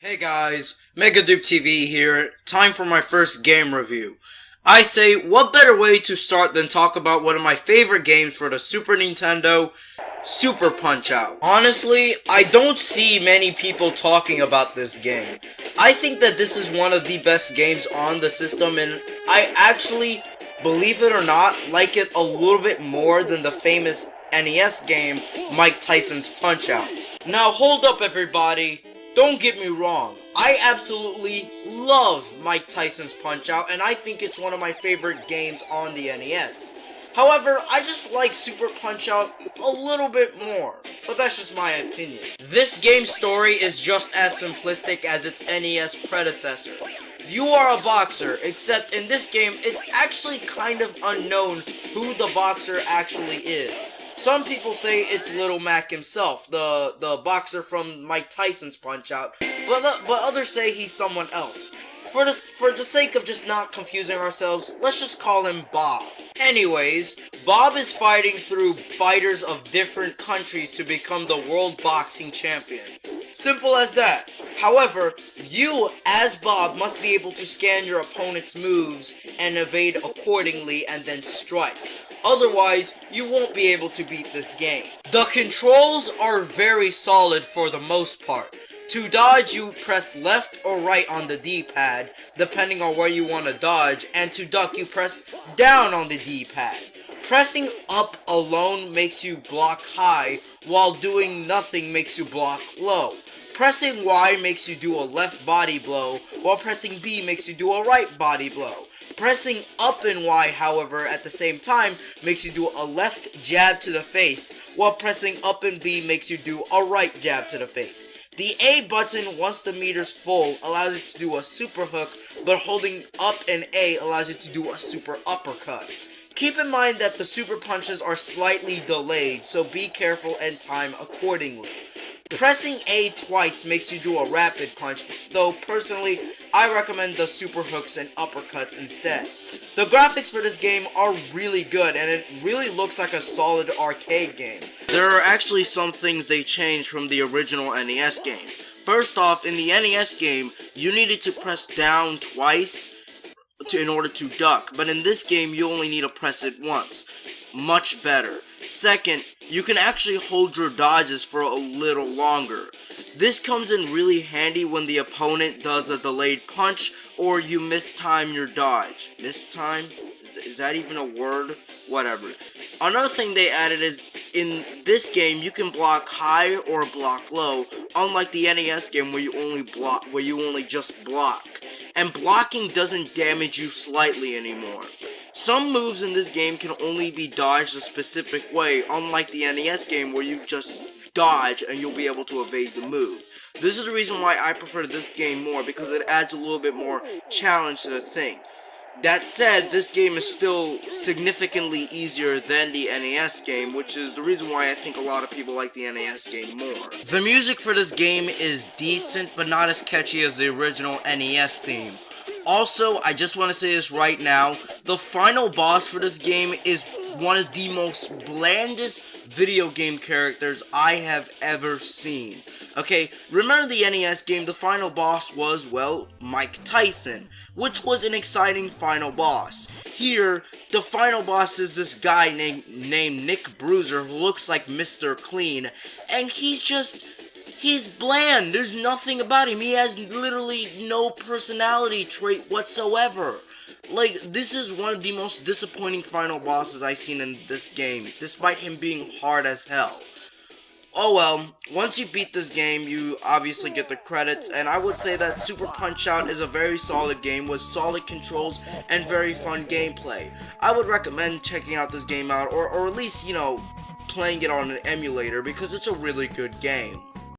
Hey guys, MDTV here. Time for my first game review. I say, what better way to start than talk about one of my favorite games for the Super Nintendo, Super Punch-Out. Honestly, I don't see many people talking about this game. I think that this is one of the best games on the system, and I actually, believe it or not, like it a little bit more than the famous NES game, Mike Tyson's Punch-Out. Now hold up everybody. Don't get me wrong, I absolutely love Mike Tyson's Punch-Out, and I think it's one of my favorite games on the NES. However, I just like Super Punch-Out a little bit more, but that's just my opinion. This game's story is just as simplistic as its NES predecessor. You are a boxer, except in this game, it's actually kind of unknown who the boxer actually is. Some people say it's Little Mac himself, the boxer from Mike Tyson's Punch-Out, but others say he's someone else. For the sake of just not confusing ourselves, let's just call him Bob. Anyways, Bob is fighting through fighters of different countries to become the world boxing champion. Simple as that. However, you, as Bob, must be able to scan your opponent's moves and evade accordingly and then strike. Otherwise, you won't be able to beat this game. The controls are very solid for the most part. To dodge, you press left or right on the D-pad, depending on where you want to dodge, and to duck, you press down on the D-pad. Pressing up alone makes you block high, while doing nothing makes you block low. Pressing Y makes you do a left body blow, while pressing B makes you do a right body blow. Pressing up and Y, however, at the same time, makes you do a left jab to the face, while pressing up and B makes you do a right jab to the face. The A button, once the meter's full, allows you to do a super hook, but holding up and A allows you to do a super uppercut. Keep in mind that the super punches are slightly delayed, so be careful and time accordingly. Pressing A twice makes you do a rapid punch, though personally, I recommend the super hooks and uppercuts instead. The graphics for this game are really good, and it really looks like a solid arcade game. There are actually some things they changed from the original NES game. First off, in the NES game, you needed to press down twice in order to duck, but in this game, you only need to press it once. Much better. Second, you can actually hold your dodges for a little longer. This comes in really handy when the opponent does a delayed punch or you mistime your dodge. Mistime? Is that even a word? Whatever. Another thing they added is, in this game, you can block high or block low, unlike the NES game where you only just block. And blocking doesn't damage you slightly anymore. Some moves in this game can only be dodged a specific way, unlike the NES game where you just dodge and you'll be able to evade the move. This is the reason why I prefer this game more, because it adds a little bit more challenge to the thing. That said, this game is still significantly easier than the NES game, which is the reason why I think a lot of people like the NES game more. The music for this game is decent, but not as catchy as the original NES theme. Also, I just want to say this right now, the final boss for this game is one of the most blandest video game characters I have ever seen. Okay, remember the NES game, the final boss was, well, Mike Tyson, which was an exciting final boss. Here, the final boss is this guy named Nick Bruiser who looks like Mr. Clean, and he's bland. There's nothing about him. He has literally no personality trait whatsoever. Like, this is one of the most disappointing final bosses I've seen in this game, despite him being hard as hell. Oh well, once you beat this game, you obviously get the credits, and I would say that Super Punch-Out is a very solid game with solid controls and very fun gameplay. I would recommend checking out this game out, or at least, playing it on an emulator, because it's a really good game.